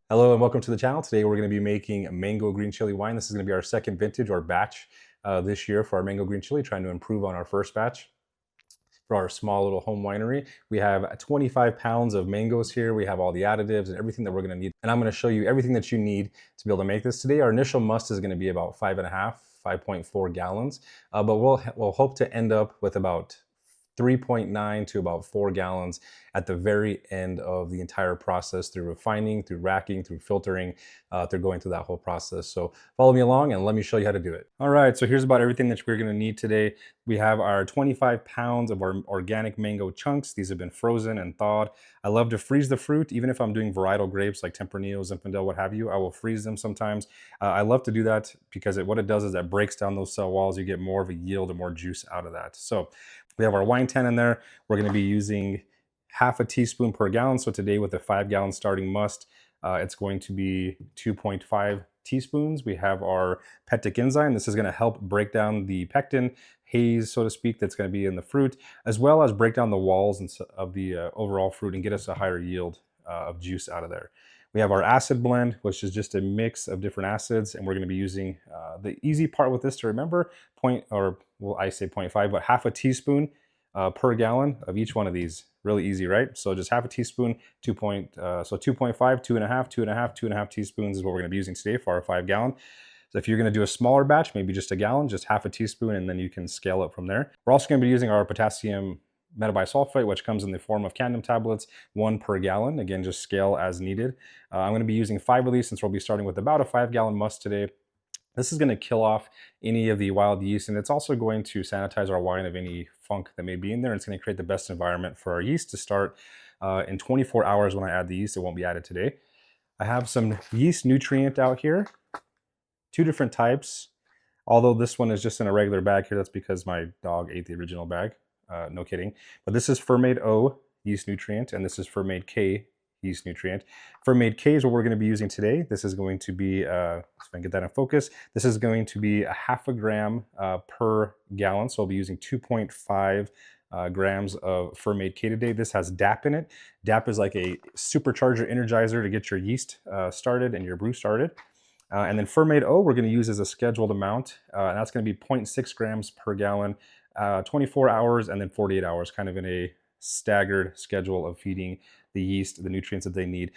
Hello and welcome to the channel. Today we're going to be making mango green chili wine. This is going to be our second vintage or batch this year for our mango green chili, trying to improve on our first batch for our small little home winery. We have 25 pounds of mangoes here. We have all the additives and everything that we're going to need. And I'm going to show you everything that you need to be able to make this today. Our initial must is going to be about 5.4 gallons, but we'll hope to end up with about 3.9 to about 4 gallons at the very end of the entire process, through refining, through racking, through filtering, through going through that whole process. So follow me along and let me show you how to do it. All right, so here's about everything that we're gonna need today. We have our 25 pounds of our organic mango chunks. These have been frozen and thawed. I love to freeze the fruit, even if I'm doing varietal grapes like Tempranillo, Zinfandel, what have you. I will freeze them sometimes. I love to do that because what it does is that breaks down those cell walls. You get more of a yield and more juice out of that. So we have our wine tin in there. We're going to be using half a teaspoon per gallon. So today with the 5 gallon starting must, it's going to be 2.5 teaspoons. We have our pectic enzyme. This is going to help break down the pectin haze, so to speak, that's going to be in the fruit, as well as break down the walls of the overall fruit and get us a higher yield of juice out of there. We have our acid blend, which is just a mix of different acids, and we're going to be using the easy part with this to remember, I say 0.5, but half a teaspoon per gallon of each one of these. Really easy, right? So just half a teaspoon, 2.5, 2.5 teaspoons is what we're going to be using today for our 5 gallon. So if you're going to do a smaller batch, maybe just a gallon, just half a teaspoon, and then you can scale up from there. We're also going to be using our potassium metabisulfite, which comes in the form of Candem tablets, 1 per gallon. Again, just scale as needed. I'm going to be using 5 of these since we'll be starting with about a 5 gallon must today. This is going to kill off any of the wild yeast, and it's also going to sanitize our wine of any funk that may be in there. And it's going to create the best environment for our yeast to start in 24 hours. When I add the yeast, it won't be added today. I have some yeast nutrient out here, 2 different types. Although this one is just in a regular bag here, that's because my dog ate the original bag. No kidding. But this is Fermade O yeast nutrient, and this is Fermade K yeast nutrient. Fermade K is what we're going to be using today. This is going to be, if I can get that in focus, this is going to be a half a gram per gallon. So I'll be using 2.5 grams of Fermade K today. This has DAP in it. DAP is like a supercharger energizer to get your yeast started and your brew started. And then Fermade O we're going to use as a scheduled amount, and that's going to be 0.6 grams per gallon, 24 hours and then 48 hours, kind of in a staggered schedule of feeding the yeast the nutrients that they need.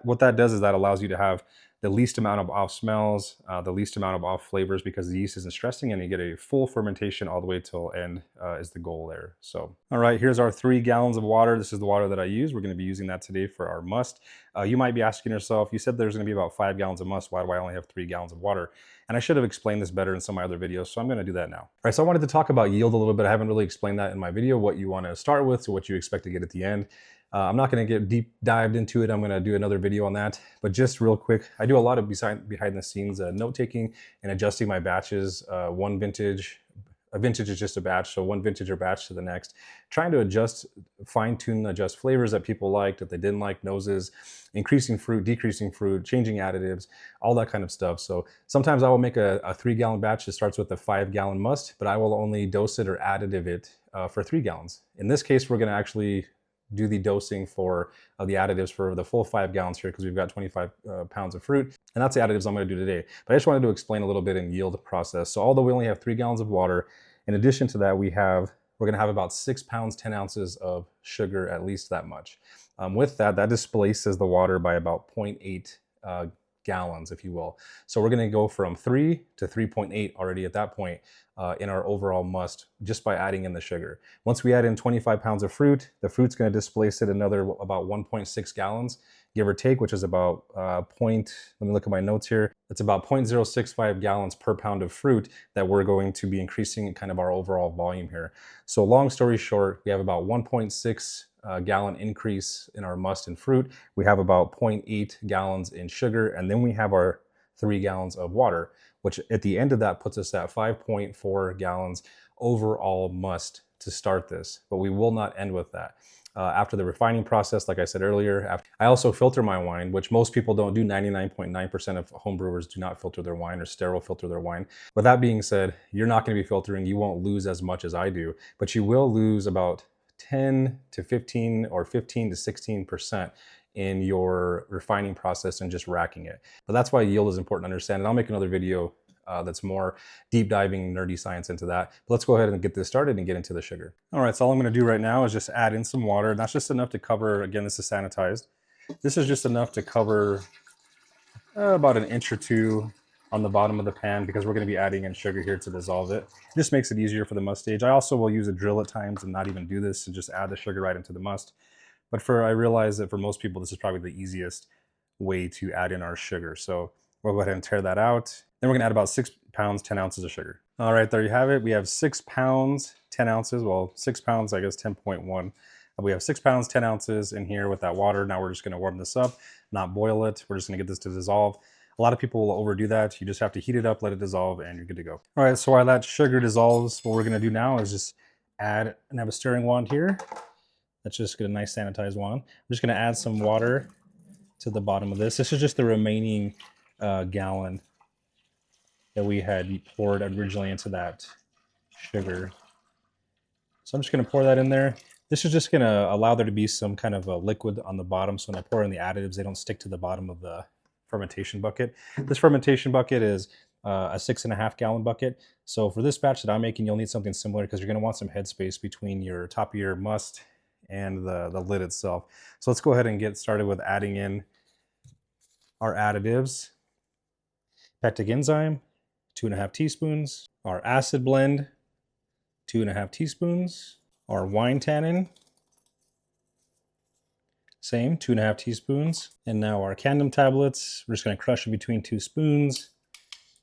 What that does is that allows you to have the least amount of off smells, the least amount of off flavors, because the yeast isn't stressing, and you get a full fermentation all the way till end is the goal there. So, all right, here's our 3 gallons of water. This is the water that I use. We're going to be using that today for our must. You might be asking yourself, you said there's going to be about 5 gallons of must. Why do I only have 3 gallons of water? And I should have explained this better in some of my other videos, so I'm going to do that now. All right, so I wanted to talk about yield a little bit. I haven't really explained that in my video, what you want to start with, so what you expect to get at the end. I'm not going to get deep dived into it. I'm going to do another video on that. But just real quick, I do a lot of behind the scenes note taking and adjusting my batches. A vintage is just a batch, so one vintage or batch to the next. Trying to adjust, fine-tune, adjust flavors that people liked, that they didn't like, noses, increasing fruit, decreasing fruit, changing additives, all that kind of stuff. So sometimes I will make a 3 gallon batch that starts with a 5 gallon must, but I will only dose it or additive it for 3 gallons. In this case, we're going to actually do the dosing for the additives for the full 5 gallons here, because we've got 25 pounds of fruit, and that's the additives I'm going to do today. But I just wanted to explain a little bit in yield process. So although we only have 3 gallons of water, in addition to that, we're going to have about 6 pounds, 10 ounces of sugar, at least that much. With that displaces the water by about 0.8 gallons, if you will. So we're going to go from 3 to 3.8 already at that point in our overall must, just by adding in the sugar. Once we add in 25 pounds of fruit, the fruit's going to displace it another about 1.6 gallons, give or take, which is about let me look at my notes here. It's about 0.065 gallons per pound of fruit that we're going to be increasing kind of our overall volume here. So long story short, we have about 1.6 gallon increase in our must and fruit. We have about 0.8 gallons in sugar, and then we have our 3 gallons of water, which at the end of that puts us at 5.4 gallons overall must to start this. But we will not end with that. After the refining process, like I said earlier, I also filter my wine, which most people don't do. 99.9% of homebrewers do not filter their wine or sterile filter their wine. With that being said, you're not going to be filtering. You won't lose as much as I do, but you will lose about 10 to 15 or 15 to 16% in your refining process and just racking it. But that's why yield is important to understand. And I'll make another video that's more deep diving nerdy science into that. But let's go ahead and get this started and get into the sugar. All right, so all I'm gonna do right now is just add in some water. That's just enough to cover, again, this is sanitized. This is just enough to cover about an inch or two on the bottom of the pan, because we're going to be adding in sugar here to dissolve it. This makes it easier for the must stage. I also will use a drill at times and not even do this and just add the sugar right into the must. But I realize that for most people, this is probably the easiest way to add in our sugar. So we'll go ahead and tear that out. Then we're going to add about 6 pounds, 10 ounces of sugar. All right, there you have it. We have 6 pounds, 10 ounces. Well, 6 pounds, I guess 10.1. We have 6 pounds, 10 ounces in here with that water. Now we're just going to warm this up, not boil it. We're just going to get this to dissolve. A lot of people will overdo that. You just have to heat it up, let it dissolve, and you're good to go. All right, so while that sugar dissolves, what we're going to do now is just add, and have a stirring wand here. Let's just get a nice sanitized wand. I'm just going to add some water to the bottom of this. This is just the remaining gallon that we had poured originally into that sugar. So I'm just going to pour that in there. This is just going to allow there to be some kind of a liquid on the bottom, so when I pour in the additives, they don't stick to the bottom of the fermentation bucket. This fermentation bucket is a 6.5 gallon bucket. So for this batch that I'm making, you'll need something similar, because you're going to want some headspace between your top of your must and the lid itself. So let's go ahead and get started with adding in our additives. Pectic enzyme, 2.5 teaspoons. Our acid blend, 2.5 teaspoons. Our wine tannin, same, 2.5 teaspoons. And now our candum tablets, we're just going to crush in between 2 spoons.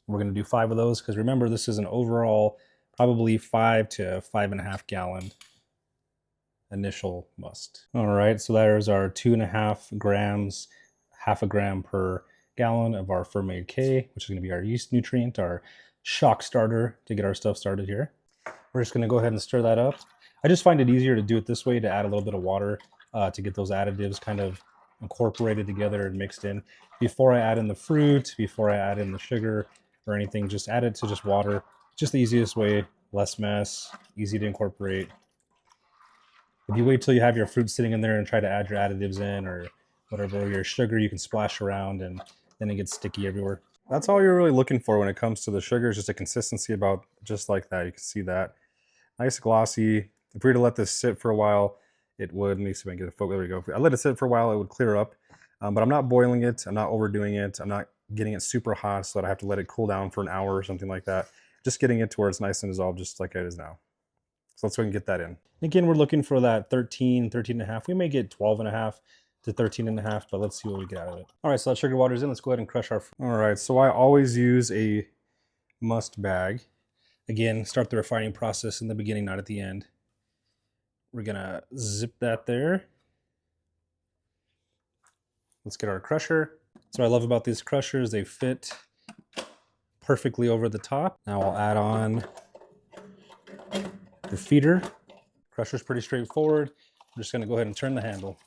We're going to do 5 of those, because remember, this is an overall probably 5 to 5.5 gallon initial must. All right, so there's our 2.5 grams, half a gram per gallon of our fermented K, which is going to be our yeast nutrient, our shock starter to get our stuff started here. We're just going to go ahead and stir that up. I just find it easier to do it this way, to add a little bit of water to get those additives kind of incorporated together and mixed in. Before I add in the fruit, before I add in the sugar or anything, just add it to just water. Just the easiest way, less mess, easy to incorporate. If you wait till you have your fruit sitting in there and try to add your additives in or whatever, your sugar, you can splash around and then it gets sticky everywhere. That's all you're really looking for when it comes to the sugar, is just a consistency about just like that. You can see that. Nice glossy. If we were to let this sit for a while, it would, let me see if I can get a focus, there we go. If I let it sit for a while, it would clear up, but I'm not boiling it, I'm not overdoing it, I'm not getting it super hot so that I have to let it cool down for an hour or something like that. Just getting it to where it's nice and dissolved, just like it is now. So let's go ahead and get that in. Again, we're looking for that 13 and a half. We may get 12 and a half to 13 and a half, but let's see what we get out of it. All right, so that sugar water's in. Let's go ahead and crush our fruit. All right, so I always use a must bag. Again, start the refining process in the beginning, not at the end. We're gonna zip that there. Let's get our crusher. So what I love about these crushers, they fit perfectly over the top. Now I'll add on the feeder. Crusher's pretty straightforward. I'm just gonna go ahead and turn the handle.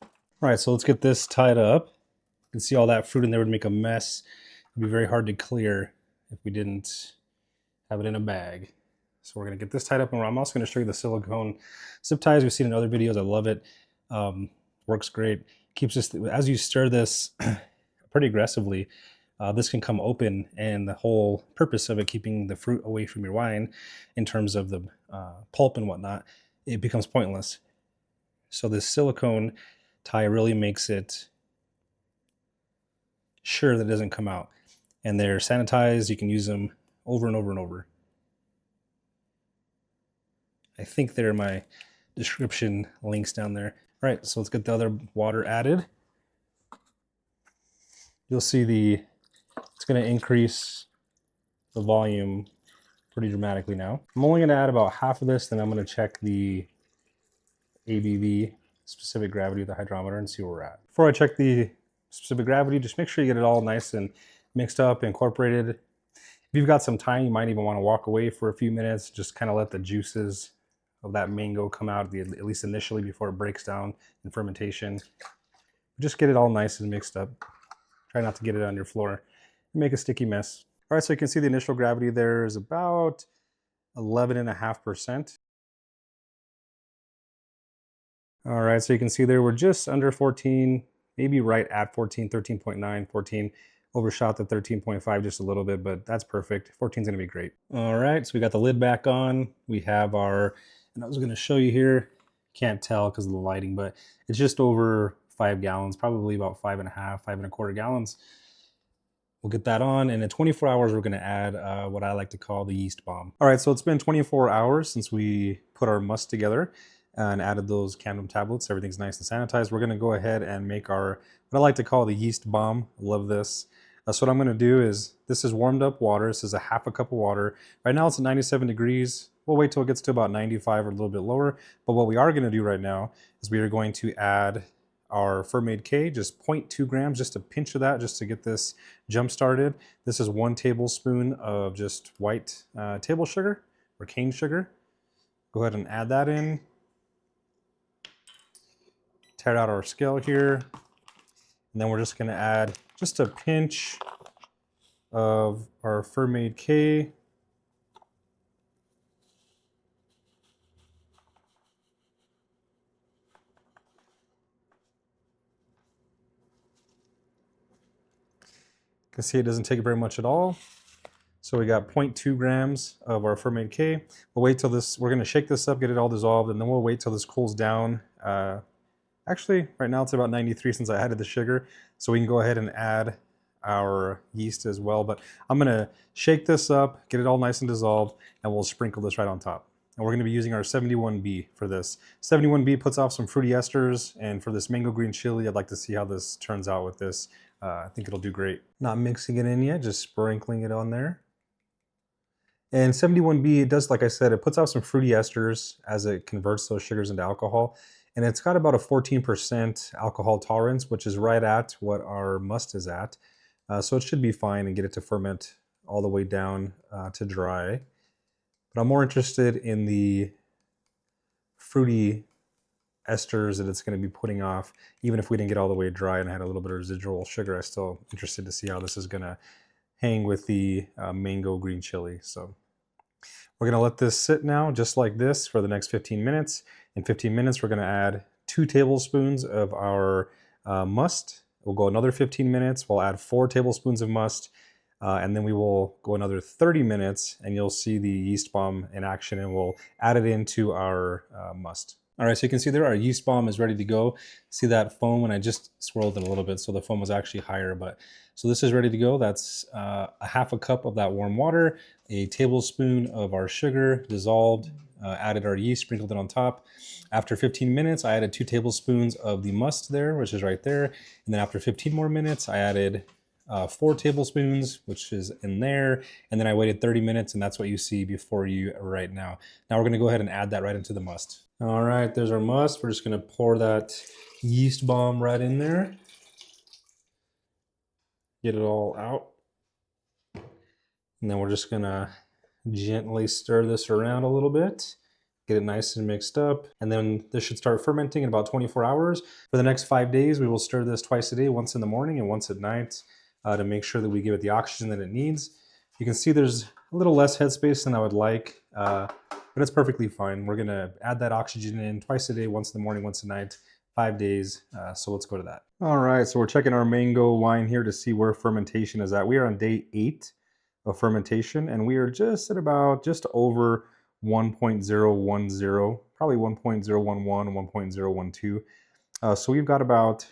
All right, so let's get this tied up. You can see all that fruit in there would make a mess. It'd be very hard to clear if we didn't have it in a bag. So we're going to get this tied up, and I'm also going to show you the silicone zip ties. We've seen in other videos. I love it. Works great. Keeps this, as you stir this pretty aggressively, this can come open, and the whole purpose of it, keeping the fruit away from your wine in terms of the pulp and whatnot, it becomes pointless. So this silicone tie really makes it sure that it doesn't come out. And they're sanitized. You can use them over and over and over. I think they're my description links down there. All right, so let's get the other water added. You'll see it's going to increase the volume pretty dramatically now. I'm only going to add about half of this, then I'm going to check the ABV, specific gravity of the hydrometer, and see where we're at. Before I check the specific gravity, just make sure you get it all nice and mixed up, incorporated. If you've got some time, you might even want to walk away for a few minutes, just kind of let the juices of that mango come out, at least initially, before it breaks down in fermentation. Just get it all nice and mixed up. Try not to get it on your floor and make a sticky mess. All right, so you can see the initial gravity there is about 11.5%. All right, so you can see there we're just under 14, maybe right at 14, 13.9, 14. Overshot the 13.5 just a little bit, but that's perfect. 14 is gonna be great. All right, so we got the lid back on. We have our, and I was gonna show you here, can't tell because of the lighting, but it's just over 5 gallons, probably about 5.5, 5.25 gallons. We'll get that on, and in 24 hours, we're gonna add what I like to call the yeast bomb. All right, so it's been 24 hours since we put our must together and added those candom tablets. Everything's nice and sanitized. We're gonna go ahead and make our, what I like to call the yeast bomb. I love this. So what I'm gonna do is, this is warmed up water. This is a half a cup of water. Right now it's at 97 degrees. We'll wait till it gets to about 95 or a little bit lower. But what we are gonna do right now is we are going to add our Fermented K, just 0.2 grams, just a pinch of that, just to get this jump started. This is 1 tablespoon of just white table sugar or cane sugar. Go ahead and add that in. Tear out our scale here. And then we're just gonna add just a pinch of our Fermented K. You can see it doesn't take very much at all. So we got 0.2 grams of our Fermented K. We'll wait till this, we're gonna shake this up, get it all dissolved, and then we'll wait till this cools down. Actually, right now it's about 93 since I added the sugar. So we can go ahead and add our yeast as well. But I'm gonna shake this up, get it all nice and dissolved, and we'll sprinkle this right on top. And we're gonna be using our 71B for this. 71B puts off some fruity esters, and for this mango green chili, I'd like to see how this turns out with this. I think it'll do great. Not mixing it in yet, just sprinkling it on there. And 71B, it does, like I said, it puts out some fruity esters as it converts those sugars into alcohol. And it's got about a 14% alcohol tolerance, which is right at what our must is at. So it should be fine and get it to ferment all the way down to dry. But I'm more interested in the fruity esters that it's going to be putting off. Even if we didn't get all the way dry and had a little bit of residual sugar, I'm still interested to see how this is going to hang with the mango green chili. So we're gonna let this sit now just like this for the next 15 minutes. In 15 minutes, we're gonna add 2 tablespoons of our must. We'll go another 15 minutes. We'll add 4 tablespoons of must. And then we will go another 30 minutes and you'll see the yeast bomb in action, and we'll add it into our must. All right, so you can see there our yeast bomb is ready to go. See that foam, and I just swirled it a little bit so the foam was actually higher, but so this is ready to go. That's a half a cup of that warm water, a tablespoon of our sugar dissolved, added our yeast, sprinkled it on top. After 15 minutes, I added 2 tablespoons of the must there, which is right there. And then after 15 more minutes, I added 4 tablespoons, which is in there. And then I waited 30 minutes, and that's what you see before you right now. Now we're gonna go ahead and add that right into the must. All right, there's our must. We're just gonna pour that yeast bomb right in there. Get it all out. And then we're just gonna gently stir this around a little bit, get it nice and mixed up. And then this should start fermenting in about 24 hours. For the next 5 days, we will stir this twice a day, once in the morning and once at night, to make sure that we give it the oxygen that it needs. You can see there's a little less headspace than I would like, but it's perfectly fine. We're gonna add that oxygen in twice a day, once in the morning, once at night, 5 days. So let's go to that. All right, so we're checking our mango wine here to see where fermentation is at. We are on day 8 of fermentation, and we are just at about just over 1.010, probably 1.011, 1.012. So we've got about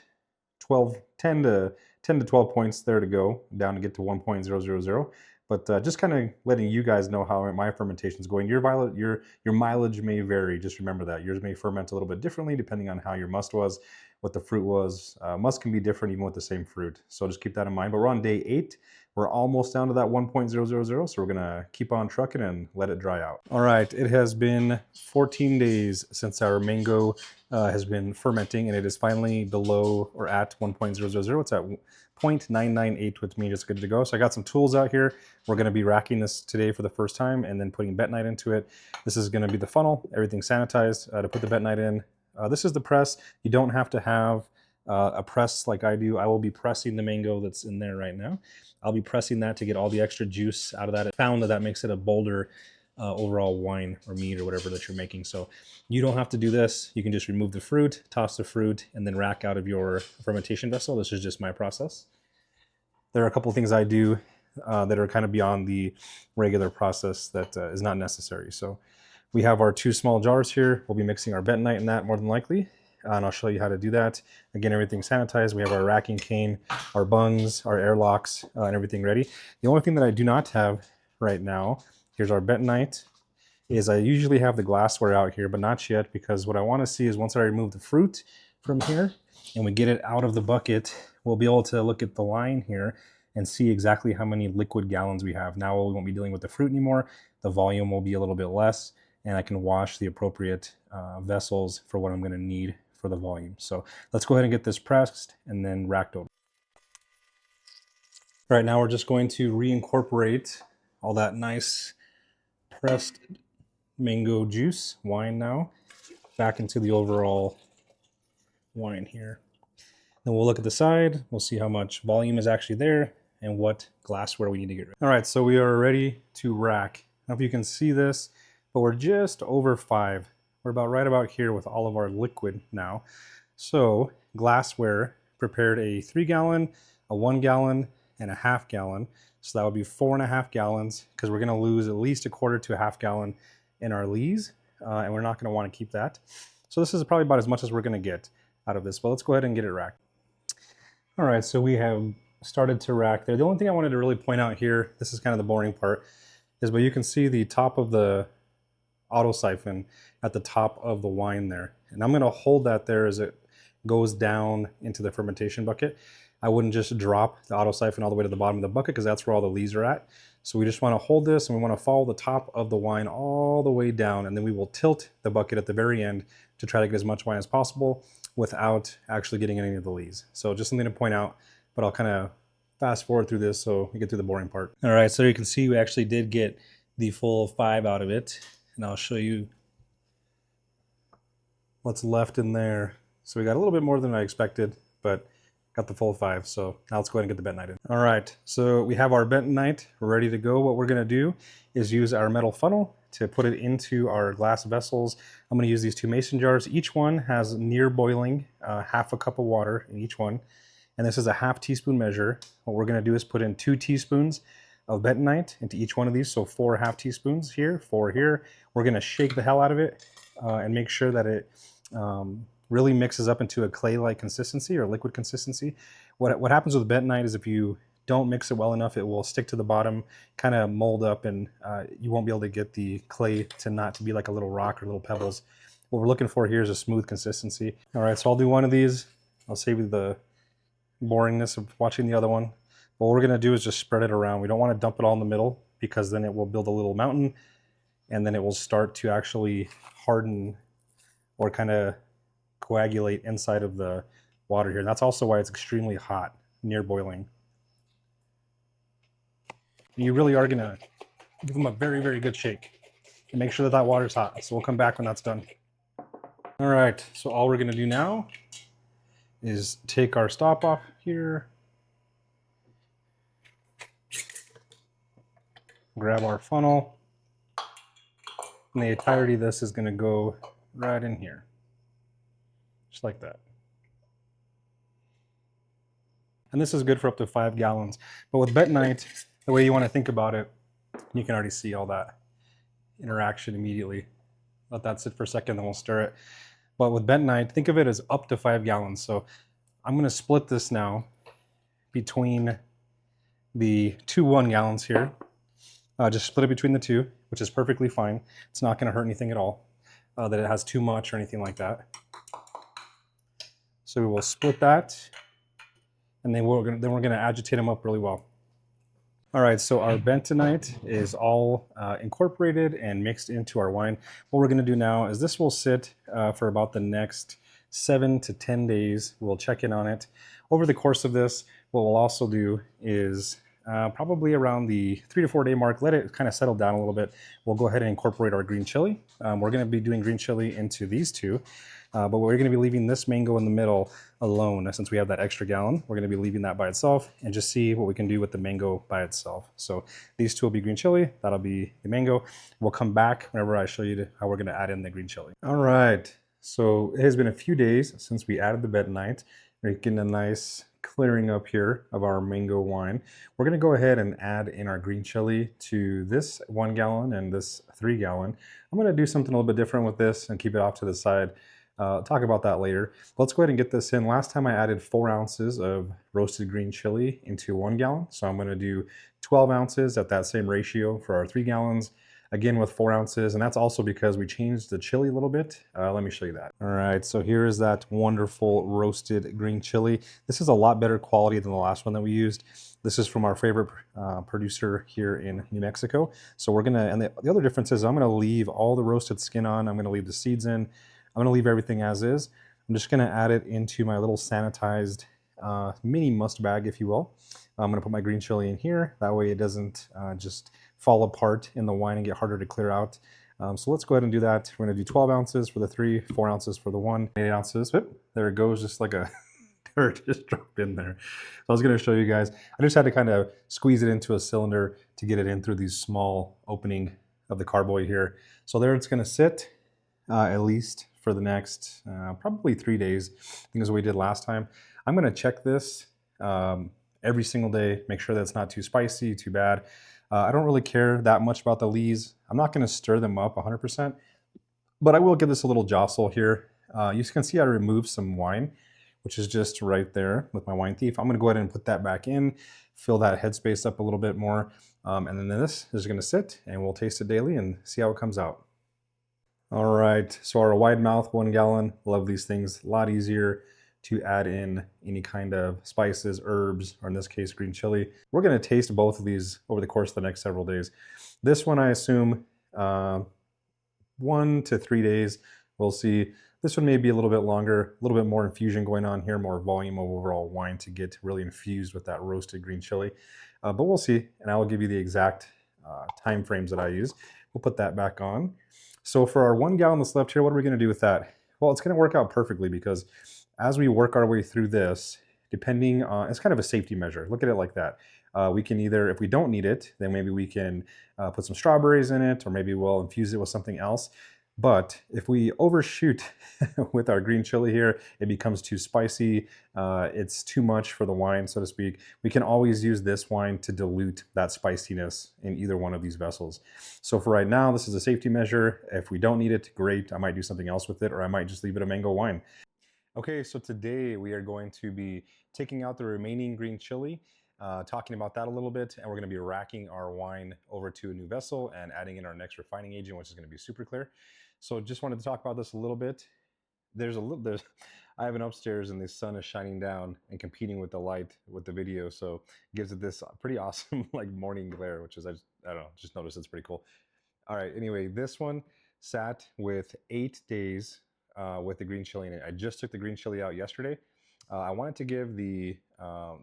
10 to 12 points there to go, down to get to 1.000. But just kind of letting you guys know how my fermentation is going. Your mileage may vary. Just remember that. Yours may ferment a little bit differently depending on how your must was, what the fruit was. Must can be different even with the same fruit. So just keep that in mind. But we're on day 8. We're almost down to that 1.000. So we're going to keep on trucking and let it dry out. All right. It has been 14 days since our mango has been fermenting, and it is finally below or at 1.000. It's at 0.998 with me, just good to go. So I got some tools out here. We're going to be racking this today for the first time and then putting bentonite into it. This is going to be the funnel, everything sanitized to put the bentonite in. This is the press. You don't have to have a press like I do. I will be pressing the mango that's in there right now. I'll be pressing that to get all the extra juice out of that. I found that makes it a bolder overall wine or mead or whatever that you're making. So you don't have to do this. You can just remove the fruit, toss the fruit, and then rack out of your fermentation vessel. This is just my process. There are a couple of things I do that are kind of beyond the regular process that is not necessary. So we have our 2 small jars here. We'll be mixing our bentonite in that more than likely. And I'll show you how to do that. Again, everything's sanitized. We have our racking cane, our bungs, our airlocks, and everything ready. The only thing that I do not have right now, here's our bentonite, is I usually have the glassware out here, but not yet, because what I want to see is once I remove the fruit from here and we get it out of the bucket, we'll be able to look at the line here and see exactly how many liquid gallons we have. Now we won't be dealing with the fruit anymore. The volume will be a little bit less, and I can wash the appropriate vessels for what I'm going to need for the volume. So let's go ahead and get this pressed and then racked over. All right, now we're just going to reincorporate all that nice pressed mango juice, wine now, back into the overall wine here. Then we'll look at the side, we'll see how much volume is actually there and what glassware we need to get rid of. All right, so we are ready to rack. I don't know if you can see this, but we're just over 5. We're about right about here with all of our liquid now. So Glassware prepared a 3 gallon, a 1 gallon, and a half gallon. So that would be 4.5 gallons, because we're gonna lose at least a quarter to a half gallon in our lees, and we're not gonna wanna keep that. So this is probably about as much as we're gonna get out of this, but let's go ahead and get it racked. All right, so we have started to rack there. The only thing I wanted to really point out here, this is kind of the boring part, is but you can see the top of the auto siphon at the top of the wine there. And I'm gonna hold that there as it goes down into the fermentation bucket. I wouldn't just drop the auto siphon all the way to the bottom of the bucket, because that's where all the lees are at. So we just wanna hold this and we wanna follow the top of the wine all the way down, and then we will tilt the bucket at the very end to try to get as much wine as possible without actually getting any of the lees. So just something to point out, but I'll kind of fast forward through this so we get through the boring part. All right, so you can see we actually did get the full 5 out of it, and I'll show you what's left in there. So we got a little bit more than I expected, but got the full 5. So now let's go ahead and get the bentonite in. All right, so we have our bentonite ready to go. What we're gonna do is use our metal funnel to put it into our glass vessels. I'm gonna use these 2 mason jars. Each one has near boiling, half a cup of water in each one. And this is a ½ teaspoon measure. What we're gonna do is put in 2 teaspoons of bentonite into each one of these. So 4 ½ teaspoons here, 4 here. We're gonna shake the hell out of it and make sure that it really mixes up into a clay-like consistency or liquid consistency. What happens with bentonite is if you don't mix it well enough, it will stick to the bottom, kind of mold up, and you won't be able to get the clay to be like a little rock or little pebbles. What we're looking for here is a smooth consistency. All right, so I'll do one of these. I'll save you the boringness of watching the other one. What we're gonna do is just spread it around. We don't wanna dump it all in the middle, because then it will build a little mountain, and then it will start to actually harden or kind of coagulate inside of the water here. And that's also why it's extremely hot, near boiling. You really are gonna give them a very, very good shake and make sure that that water's hot. So we'll come back when that's done. All right, so all we're gonna do now is take our stop off here, grab our funnel, and the entirety of this is gonna go right in here, just like that. And this is good for up to 5 gallons. But with bentonite, the way you want to think about it, you can already see all that interaction immediately. Let that sit for a second, then we'll stir it. But with bentonite, think of it as up to 5 gallons. So I'm going to split this now between the 2 1 gallons here. Just split it between the 2, which is perfectly fine. It's not going to hurt anything at all, that it has too much or anything like that. So we will split that, and then we're going to agitate them up really well. All right, so our bentonite is all incorporated and mixed into our wine. What we're going to do now is this will sit for about the next 7 to 10 days. We'll check in on it. Over the course of this, what we'll also do is probably around the 3 to 4 day mark. Let it kind of settle down a little bit. We'll go ahead and incorporate our green chili. We're going to be doing green chili into these two, but we're going to be leaving this mango in the middle alone. Since we have that extra gallon, we're going to be leaving that by itself and just see what we can do with the mango by itself. So these two will be green chili. That'll be the mango. We'll come back whenever I show you how we're going to add in the green chili. All right. So it has been a few days since we added the bentonite. We're getting a nice clearing up here of our mango wine. We're going to go ahead and add in our green chili to this 1 gallon and this 3 gallon. I'm going to do something a little bit different with this and keep it off to the side. Talk about that later. Let's go ahead and get this in. Last time I added 4 ounces of roasted green chili into 1 gallon. So I'm going to do 12 ounces at that same ratio for our 3 gallons. Again with 4 ounces, and that's also because we changed the chili a little bit. Let me show you that. All right, so here is that wonderful roasted green chili. This is a lot better quality than the last one that we used. This is from our favorite producer here in New Mexico. So we're gonna, and the other difference is I'm gonna leave all the roasted skin on. I'm gonna leave the seeds in. I'm gonna leave everything as is. I'm just gonna add it into my little sanitized mini must bag, if you will. I'm gonna put my green chili in here. That way it doesn't just fall apart in the wine and get harder to clear out. So let's go ahead and do that. We're gonna do 12 ounces for the 3, 4 ounces for the 1, 8 ounces. Whoop, there it goes, just like a dirt just dropped in there. So I was gonna show you guys. I just had to kind of squeeze it into a cylinder to get it in through these small opening of the carboy here. So there it's gonna sit at least for the next probably 3 days. I think is what we did last time. I'm gonna check this every single day, make sure that it's not too spicy, too bad. I don't really care that much about the lees. I'm not gonna stir them up 100%, but I will give this a little jostle here. You can see I removed some wine, which is just right there with my wine thief. I'm gonna go ahead and put that back in, fill that headspace up a little bit more, and then this is gonna sit and we'll taste it daily and see how it comes out. All right, so our wide mouth 1 gallon, love these things, a lot easier to add in any kind of spices, herbs, or in this case, green chili. We're gonna taste both of these over the course of the next several days. This one, I assume 1 to 3 days. We'll see. This one may be a little bit longer, a little bit more infusion going on here, more volume of overall wine to get really infused with that roasted green chili. But we'll see, and I will give you the exact time frames that I use. We'll put that back on. So for our 1 gallon that's left here, what are we gonna do with that? Well, it's gonna work out perfectly because as we work our way through this, depending on, it's kind of a safety measure. Look at it like that. We can either, if we don't need it, then maybe we can put some strawberries in it, or maybe we'll infuse it with something else. But if we overshoot with our green chili here, it becomes too spicy. It's too much for the wine, so to speak. We can always use this wine to dilute that spiciness in either one of these vessels. So for right now, this is a safety measure. If we don't need it, great. I might do something else with it, or I might just leave it a mango wine. Okay, so today we are going to be taking out the remaining green chili, talking about that a little bit, and we're going to be racking our wine over to a new vessel and adding in our next refining agent, which is going to be super clear. So just wanted to talk about this a little bit. I have an upstairs and the sun is shining down and competing with the light with the video, so it gives it this pretty awesome like morning glare, which is, I don't know, just noticed it's pretty cool. All right, anyway, this one sat with 8 days with the green chili in it. I just took the green chili out yesterday. I wanted to give the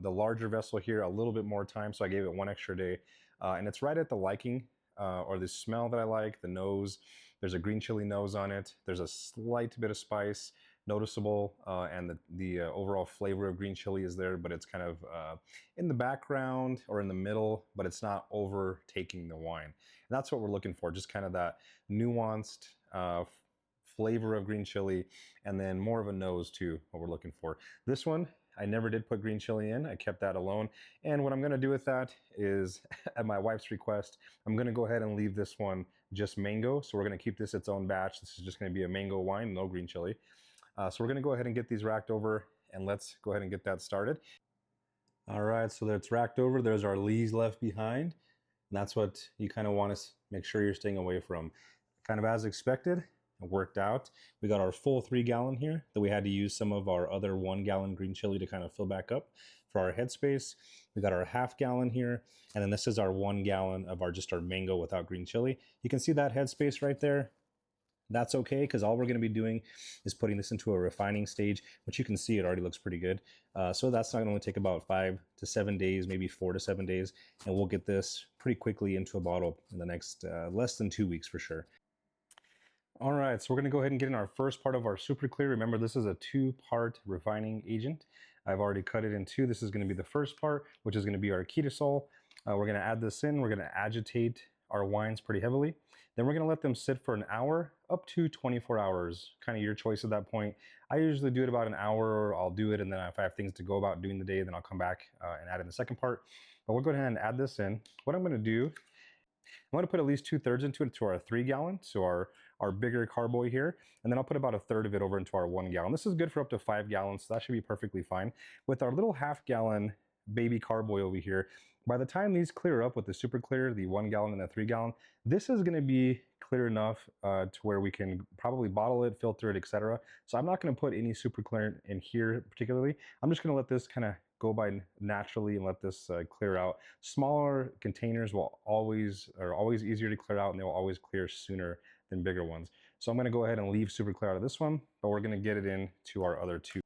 larger vessel here a little bit more time, so I gave it 1 extra day. And it's right at the liking or the smell that I like, the nose. There's a green chili nose on it. There's a slight bit of spice noticeable, and the overall flavor of green chili is there, but it's kind of in the background or in the middle, but it's not overtaking the wine. And that's what we're looking for, just kind of that nuanced flavor of green chili, and then more of a nose too, what we're looking for. This one, I never did put green chili in. I kept that alone. And what I'm gonna do with that is, at my wife's request, I'm gonna go ahead and leave this one just mango. So we're gonna keep this its own batch. This is just gonna be a mango wine, no green chili. So we're gonna go ahead and get these racked over, and let's go ahead and get that started. All right, so that's racked over. There's our lees left behind. And that's what you kind of want to make sure you're staying away from. Kind of as expected. Worked out. We got our full 3 gallon here that we had to use some of our other 1 gallon green chili to kind of fill back up for our headspace. We got our ½ gallon here, and then this is our 1 gallon of just our mango without green chili. You can see that headspace right there. That's okay, because all we're going to be doing is putting this into a refining stage, which you can see it already looks pretty good. So that's not going to only take about 5 to 7 days, maybe 4 to 7 days, and we'll get this pretty quickly into a bottle in the next less than 2 weeks for sure. All right, so we're going to go ahead and get in our first part of our super clear. Remember, this is a 2-part refining agent. I've already cut it in 2. This is going to be the first part, which is going to be our ketasol. We're going to add this in. We're going to agitate our wines pretty heavily. Then we're going to let them sit for an hour up to 24 hours, kind of your choice at that point. I usually do it about an hour. I'll do it, and then if I have things to go about doing the day, then I'll come back and add in the second part. But we'll go ahead and add this in. What I'm going to do, I'm going to put at least 2/3 into it, to our 3 gallon, so our bigger carboy here, and then I'll put about 1/3 of it over into our 1 gallon. This is good for up to 5 gallons, so that should be perfectly fine. With our little 1/2 gallon baby carboy over here, by the time these clear up with the super clear, the 1 gallon and the 3 gallon, this is going to be clear enough to where we can probably bottle it, filter it, etc. So I'm not going to put any super clear in here particularly. I'm just going to let this kind of go by naturally and let this clear out. Smaller containers are always easier to clear out, and they'll always clear sooner than bigger ones. So I'm going to go ahead and leave super clear out of this one, but we're going to get it into our other 2.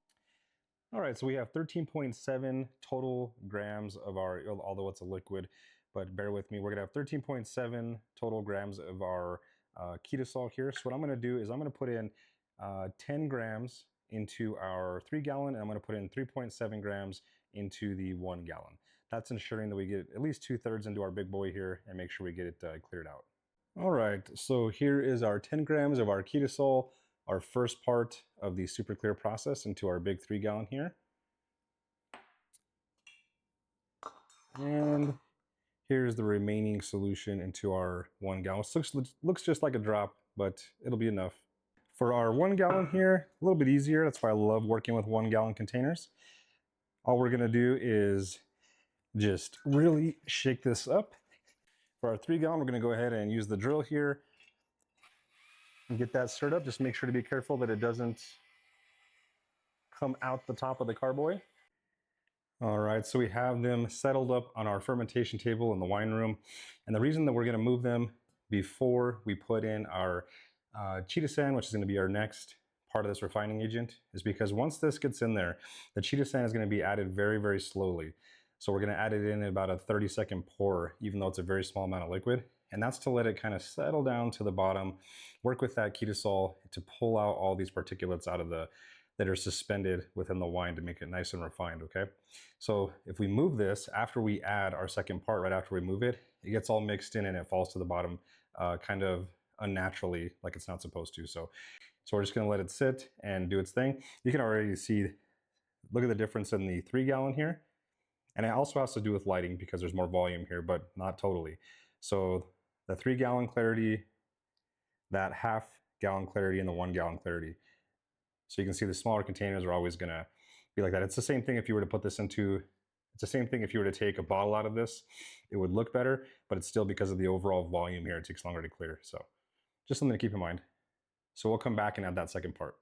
All right, so we have 13.7 total grams of our, although it's a liquid, but bear with me, we're gonna have 13.7 total grams of our ketasol here. So what I'm gonna do is I'm gonna put in 10 grams into our 3 gallon, and I'm gonna put in 3.7 grams into the 1 gallon. That's ensuring that we get at least 2/3 into our big boy here and make sure we get it cleared out. All right, so here is our 10 grams of our ketasol, our first part of the super clear process, into our big 3 gallon here. And here's the remaining solution into our 1 gallon. Looks just like a drop, but it'll be enough. For our 1 gallon here, a little bit easier. That's why I love working with 1 gallon containers. All we're gonna do is just really shake this up. For our 3 gallon, we're gonna go ahead and use the drill here and get that stirred up. Just make sure to be careful that it doesn't come out the top of the carboy. All right, so we have them settled up on our fermentation table in the wine room. And the reason that we're gonna move them before we put in our chitosan, which is gonna be our next part of this refining agent, is because once this gets in there, the chitosan is gonna be added very, very slowly. So we're gonna add it in at about a 30-second pour, even though it's a very small amount of liquid. And that's to let it kind of settle down to the bottom, work with that ketasol to pull out all these particulates out of that are suspended within the wine to make it nice and refined, okay? So if we move this after we add our second part, right after we move it, it gets all mixed in and it falls to the bottom kind of unnaturally, like it's not supposed to. So we're just gonna let it sit and do its thing. You can already see, look at the difference in the 3 gallon here. And it also has to do with lighting because there's more volume here, but not totally. So the 3 gallon clarity, that 1/2 gallon clarity, and the 1 gallon clarity. So you can see the smaller containers are always gonna be like that. It's the same thing if you were to put this into, it's the same thing if you were to take a bottle out of this, it would look better, but it's still because of the overall volume here, it takes longer to clear. So just something to keep in mind. So we'll come back and add that second part.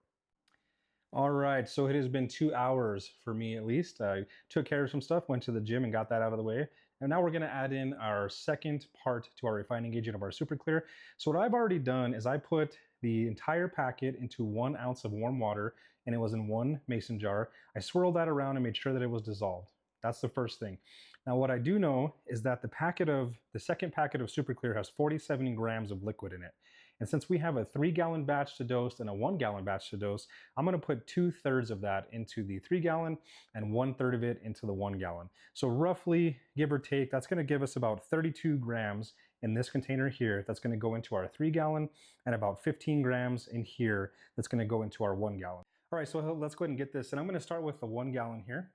All right, so it has been 2 hours for me at least. I took care of some stuff, went to the gym and got that out of the way. And now we're gonna add in our second part to our refining agent of our super clear. So what I've already done is I put the entire packet into 1 ounce of warm water, and it was in 1 mason jar. I swirled that around and made sure that it was dissolved. That's the first thing. Now what I do know is that the second packet of super clear has 47 grams of liquid in it. And since we have a 3 gallon batch to dose and a 1 gallon batch to dose, I'm gonna put 2/3 of that into the 3 gallon and 1/3 of it into the 1 gallon. So roughly, give or take, that's gonna give us about 32 grams in this container here. That's gonna go into our 3 gallon, and about 15 grams in here that's gonna go into our 1 gallon. All right, so let's go ahead and get this. And I'm gonna start with the 1 gallon here.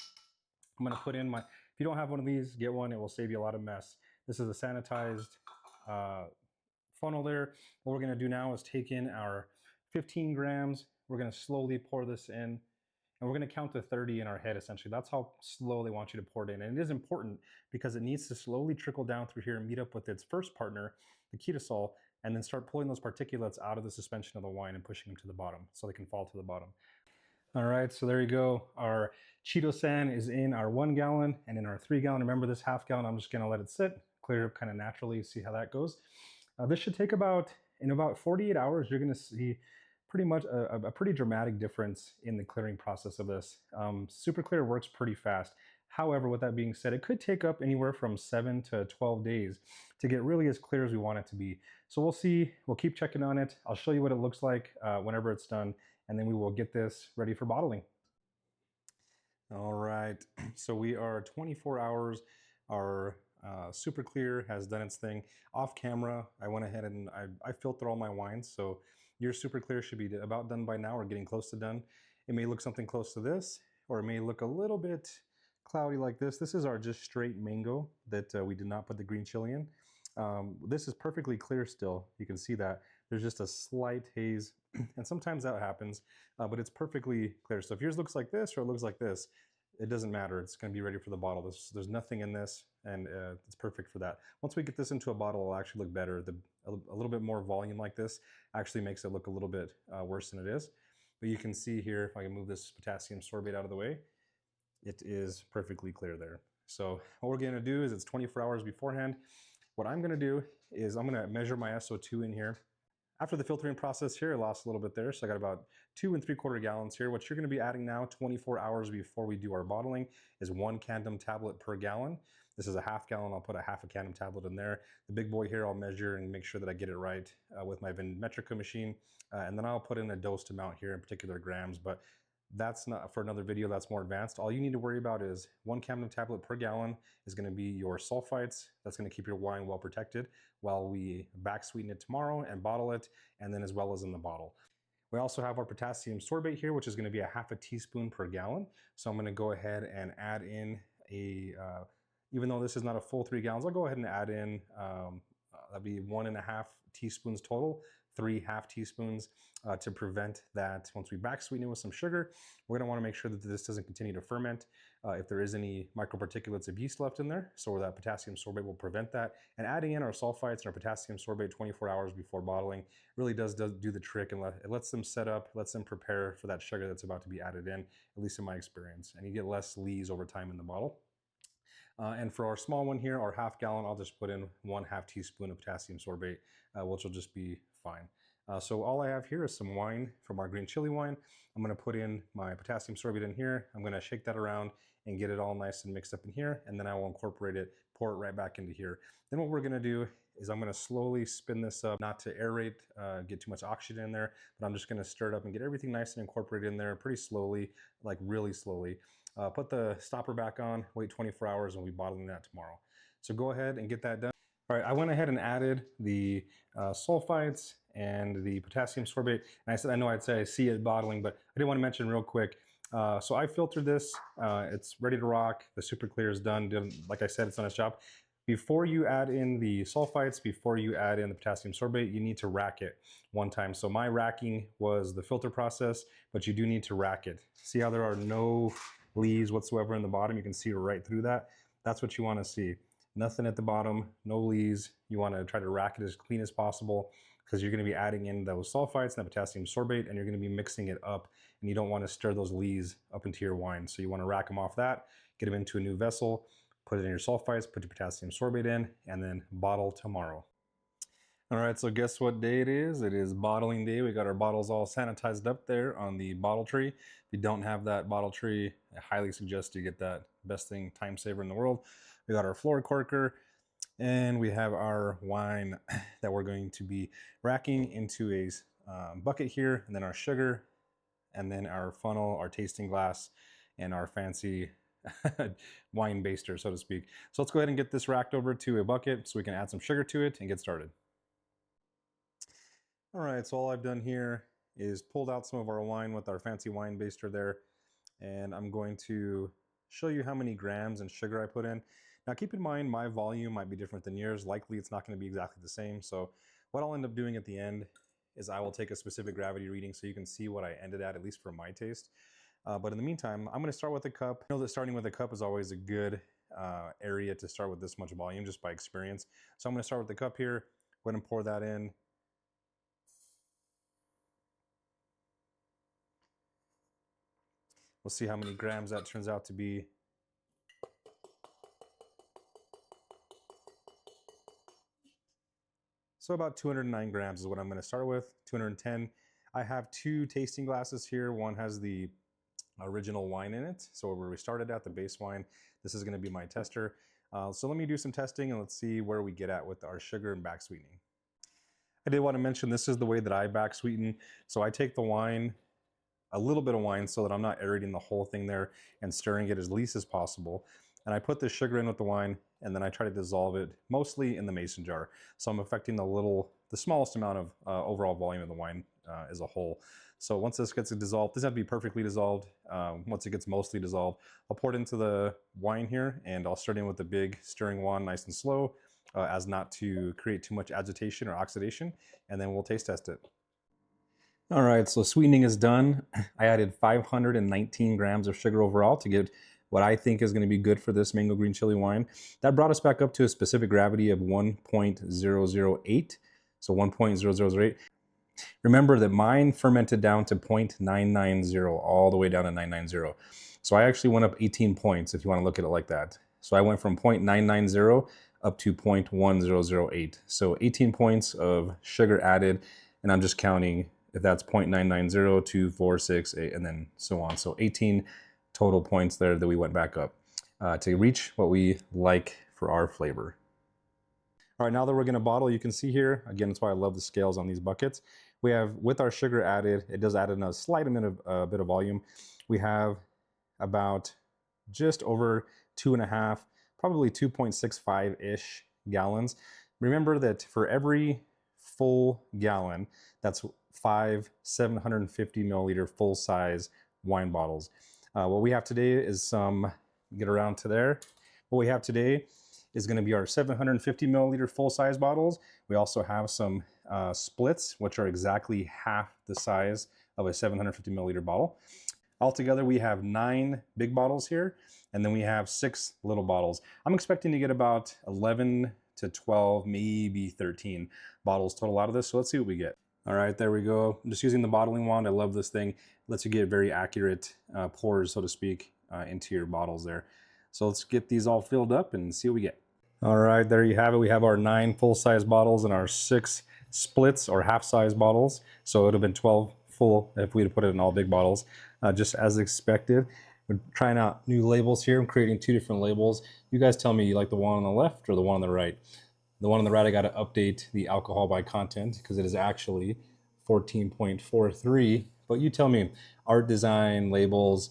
I'm gonna put in my, if you don't have one of these, get one, it will save you a lot of mess. This is a sanitized funnel there. What we're gonna do now is take in our 15 grams. We're gonna slowly pour this in, and we're gonna count to 30 in our head, essentially. That's how slow they want you to pour it in. And it is important because it needs to slowly trickle down through here and meet up with its first partner, the ketasol, and then start pulling those particulates out of the suspension of the wine and pushing them to the bottom so they can fall to the bottom. All right, so there you go. Our chitosan is in our 1 gallon and in our 3 gallon. Remember this 1/2 gallon, I'm just gonna let it sit, clear up kind of naturally, see how that goes. This should take about In about 48 hours, you're going to see pretty much a pretty dramatic difference in the clearing process of this. Super clear works pretty fast. However, with that being said, it could take up anywhere from 7 to 12 days to get really as clear as we want it to be. So we'll see, we'll keep checking on it. I'll show you what it looks like whenever it's done, and then we will get this ready for bottling. All right, so we are 24 hours. Our super clear has done its thing. Off camera, I went ahead and I filtered all my wines, so your super clear should be about done by now or getting close to done. It may look something close to this, or it may look a little bit cloudy like this. This is our just straight mango that we did not put the green chili in. This is perfectly clear still. You can see that. There's just a slight haze, and sometimes that happens, but it's perfectly clear. So if yours looks like this or it looks like this, it doesn't matter. It's going to be ready for the bottle. There's nothing in this, and it's perfect for that. Once we get this into a bottle, it'll actually look better. A little bit more volume like this actually makes it look a little bit worse than it is. But you can see here, if I can move this potassium sorbate out of the way, it is perfectly clear there. So what we're going to do is, it's 24 hours beforehand. What I'm going to do is I'm going to measure my SO2 in here. After the filtering process here, I lost a little bit there, so I got about 2 3/4 gallons here. What you're going to be adding now, 24 hours before we do our bottling, is 1 Candem tablet per gallon. This is a half gallon. I'll put a half a Candem tablet in there. The big boy here, I'll measure and make sure that I get it right with my Metrica machine, and then I'll put in a dosed amount here, in particular grams, but that's not for another video. That's more advanced. All you need to worry about is 1 Candem tablet per gallon is going to be your sulfites. That's going to keep your wine well protected while we back sweeten it tomorrow and bottle it, and then as well as in the bottle. We also have our potassium sorbate here, which is going to be a half a teaspoon per gallon. So I'm going to go ahead and add in even though this is not a full 3 gallons, I'll go ahead and add in, that'd be 1.5 teaspoons total, 3 half teaspoons to prevent that. Once we back sweeten it with some sugar, we're going to want to make sure that this doesn't continue to ferment if there is any microparticulates of yeast left in there. So that potassium sorbate will prevent that. And adding in our sulfites and our potassium sorbate 24 hours before bottling really does do the trick, and it lets them set up, lets them prepare for that sugar that's about to be added in, at least in my experience. And you get less lees over time in the bottle. And for our small one here, our half gallon, I'll just put in 1/2 teaspoon of potassium sorbate, which will just be fine. So all I have here is some wine from our green chili wine. I'm going to put in my potassium sorbate in here. I'm going to shake that around and get it all nice and mixed up in here, and then I will incorporate it, pour it right back into here. Then what we're going to do is I'm going to slowly spin this up, not to aerate, get too much oxygen in there, but I'm just going to stir it up and get everything nice and incorporated in there pretty slowly, like really slowly. Put the stopper back on, wait 24 hours, and we'll be bottling that tomorrow. So go ahead and get that done. All right, I went ahead and added the sulfites and the potassium sorbate. And I said, I know I'd say I see it bottling, but I did want to mention real quick. So I filtered this, it's ready to rock. The super clear is done. Like I said, it's done its job. Before you add in the sulfites, before you add in the potassium sorbate, you need to rack it one time. So my racking was the filter process, but you do need to rack it. See how there are no lees whatsoever in the bottom? You can see right through that. That's what you want to see. Nothing at the bottom, no lees. You want to try to rack it as clean as possible, because you're going to be adding in those sulfites and the potassium sorbate, and you're going to be mixing it up, and you don't want to stir those lees up into your wine. So you want to rack them off that, get them into a new vessel, put it in your sulfites, put your potassium sorbate in, and then bottle tomorrow. All right, so guess what day it is? It is bottling day. We got our bottles all sanitized up there on the bottle tree. If you don't have that bottle tree, I highly suggest you get that. Best thing, time saver in the world. We got our floor corker, and we have our wine that we're going to be racking into a bucket here, and then our sugar, and then our funnel, our tasting glass, and our fancy wine baster, so to speak. So let's go ahead and get this racked over to a bucket so we can add some sugar to it and get started. All right, so all I've done here is pulled out some of our wine with our fancy wine baster there, and I'm going to show you how many grams and sugar I put in. Now keep in mind, my volume might be different than yours. Likely it's not going to be exactly the same. So what I'll end up doing at the end is I will take a specific gravity reading so you can see what I ended at least for my taste. But in the meantime, I'm going to start with a cup. I know that starting with a cup is always a good area to start with this much volume, just by experience. So I'm going to start with the cup here. Go ahead and pour that in. We'll see how many grams that turns out to be. So about 209 grams is what I'm going to start with, 210. I have two tasting glasses here. One has the original wine in it. So where we started at, the base wine, this is going to be my tester. So let me do some testing and let's see where we get at with our sugar and back sweetening. I did want to mention this is the way that I back sweeten. So I take the wine, a little bit of wine, so that I'm not aerating the whole thing there and stirring it as least as possible. And I put the sugar in with the wine, and then I try to dissolve it mostly in the mason jar. So I'm affecting the smallest amount of overall volume of the wine as a whole. So once this gets dissolved, this doesn't have to be perfectly dissolved. Once it gets mostly dissolved, I'll pour it into the wine here, and I'll start in with the big stirring wand, nice and slow, as not to create too much agitation or oxidation, and then we'll taste test it. All right, so sweetening is done. I added 519 grams of sugar overall to get what I think is going to be good for this mango green chili wine. That brought us back up to a specific gravity of 1.008. So 1.0008. Remember that mine fermented down to 0.990, all the way down to 990. So I actually went up 18 points if you want to look at it like that. So I went from 0.990 up to 0.1008. So 18 points of sugar added, and I'm just counting if that's 0.990, 2, 4, 6, 8, and then so on. So 18 total points there that we went back up to reach what we like for our flavor. All right, now that we're gonna bottle, you can see here, again, that's why I love the scales on these buckets. We have, with our sugar added, it does add in a slight amount of bit of volume. We have about just over 2.5, probably 2.65-ish gallons. Remember that for every full gallon, that's 5 750 milliliter full size wine bottles. What we have today is some, get around to there. What we have today is going to be our 750 milliliter full size bottles. We also have some splits, which are exactly half the size of a 750 milliliter bottle. Altogether, we have 9 big bottles here, and then we have 6 little bottles. I'm expecting to get about 11 to 12, maybe 13 bottles total out of this. So let's see what we get. All right, there we go. I'm just using the bottling wand. I love this thing. It lets you get very accurate pours, so to speak, into your bottles there. So let's get these all filled up and see what we get. All right, there you have it. We have our 9 full-size bottles and our 6 splits or half-size bottles. So it would have been 12 full if we'd have put it in all big bottles, just as expected. We're trying out new labels here. I'm creating 2 different labels. You guys tell me, you like the one on the left or the one on the right? The one on the right, I got to update the alcohol by content because it is actually 14.43. But you tell me, art design, labels,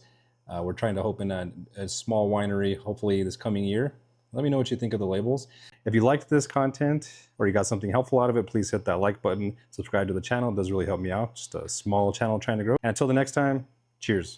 we're trying to open a small winery, hopefully this coming year. Let me know what you think of the labels. If you liked this content or you got something helpful out of it, please hit that like button, subscribe to the channel. It does really help me out. Just a small channel trying to grow. And until the next time, cheers.